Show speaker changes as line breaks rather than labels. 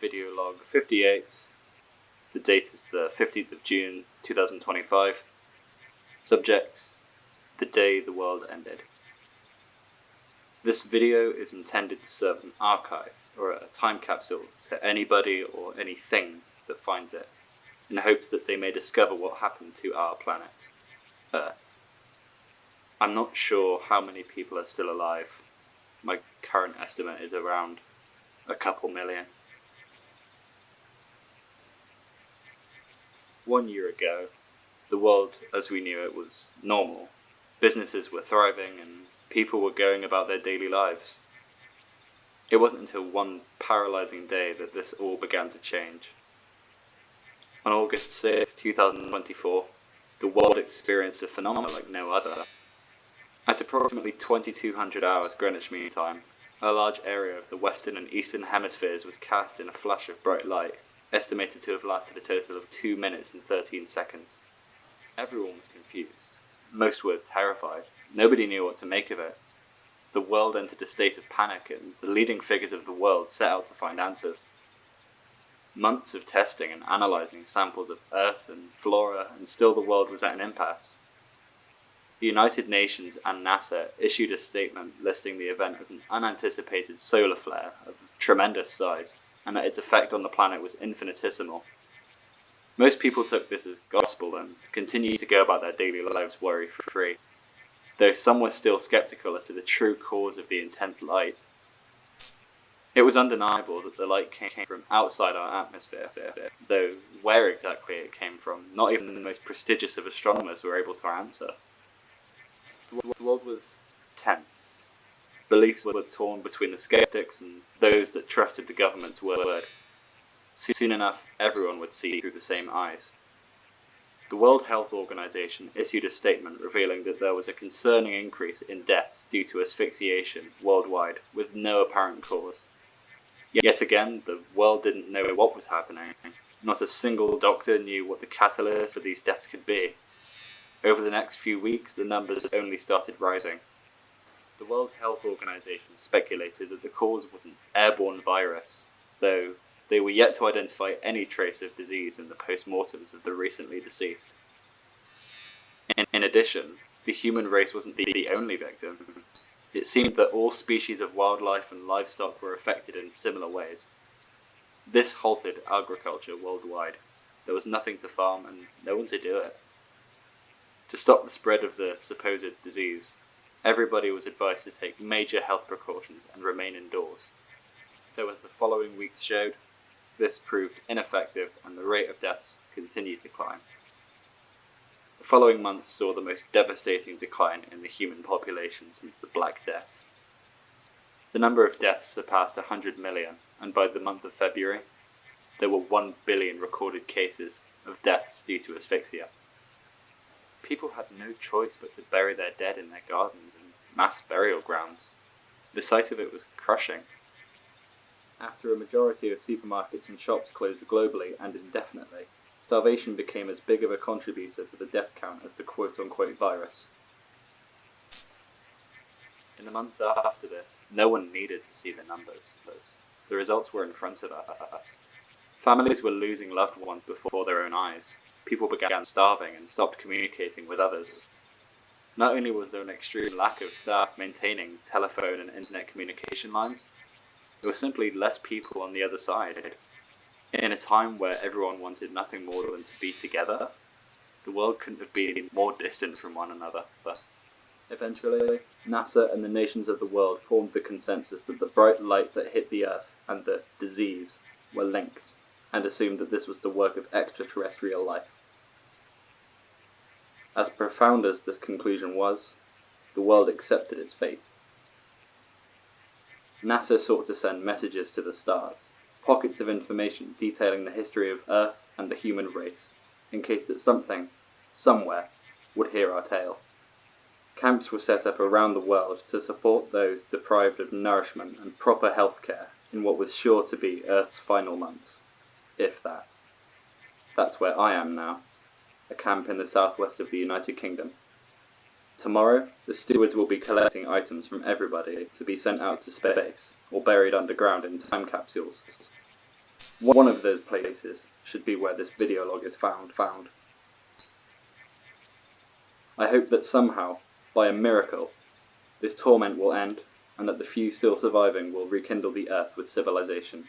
video log 58. The date is the 15th of June 2025. Subject: the day the world ended. This video is intended to serve as an archive or a time capsule to anybody or anything that finds it, in hopes that they may discover what happened to our planet, Earth. I'm not sure how many people are still alive. My current estimate is around a couple million. 1 year ago, the world as we knew it was normal. Businesses were thriving and people were going about their daily lives. It wasn't until one paralyzing day that this all began to change. On August 6, 2024, the world experienced a phenomenon like no other. At approximately 2200 hours Greenwich Mean Time, a large area of the western and eastern hemispheres was cast in a flash of bright light, estimated to have lasted a total of 2 minutes and 13 seconds. Everyone was confused. Most were terrified. Nobody knew what to make of it. The world entered a state of panic, and the leading figures of the world set out to find answers. Months of testing and analysing samples of Earth and flora, and still the world was at an impasse. The United Nations and NASA issued a statement listing the event as an unanticipated solar flare of tremendous size, and that its effect on the planet was infinitesimal. Most people took this as gospel and continued to go about their daily lives worry-free, though some were still skeptical as to the true cause of the intense light. It was undeniable that the light came from outside our atmosphere, though where exactly it came from, not even the most prestigious of astronomers were able to answer. The world was tense. Beliefs were torn between the skeptics and those that trusted the government's word. Soon enough, everyone would see through the same eyes. The World Health Organization issued a statement revealing that there was a concerning increase in deaths due to asphyxiation worldwide, with no apparent cause. Yet again, the world didn't know what was happening. Not a single doctor knew what the catalyst for these deaths could be. Over the next few weeks, the numbers only started rising. The World Health Organization speculated that the cause was an airborne virus, though they were yet to identify any trace of disease in the post-mortems of the recently deceased. In addition, the human race wasn't the only victim. It seemed that all species of wildlife and livestock were affected in similar ways. This halted agriculture worldwide. There was nothing to farm and no one to do it. To stop the spread of the supposed disease, everybody was advised to take major health precautions and remain indoors. Though as the following weeks showed, this proved ineffective and the rate of deaths continued to climb. The following months saw the most devastating decline in the human population since the Black Death. The number of deaths surpassed 100 million, and by the month of February, there were 1 billion recorded cases of deaths due to asphyxia. People had no choice but to bury their dead in their gardens and mass burial grounds. The sight of it was crushing. After a majority of supermarkets and shops closed globally and indefinitely, starvation became as big of a contributor to the death count as the quote-unquote virus. In the months after this, no one needed to see the numbers, as the results were in front of us. Families were losing loved ones before their own eyes. People began starving and stopped communicating with others. Not only was there an extreme lack of staff maintaining telephone and internet communication lines, there were simply less people on the other side. In a time where everyone wanted nothing more than to be together, the world couldn't have been more distant from one another. But eventually, NASA and the nations of the world formed the consensus that the bright light that hit the Earth and the disease were linked, and assumed that this was the work of extraterrestrial life. As profound as this conclusion was, the world accepted its fate. NASA sought to send messages to the stars, pockets of information detailing the history of Earth and the human race, in case that something, somewhere, would hear our tale. Camps were set up around the world to support those deprived of nourishment and proper health care in what was sure to be Earth's final months, if that. That's where I am now, a camp in the southwest of the United Kingdom. Tomorrow, the stewards will be collecting items from everybody to be sent out to space or buried underground in time capsules. One of those places should be where this video log is found. I hope that somehow, by a miracle, this torment will end, and that the few still surviving will rekindle the earth with civilization.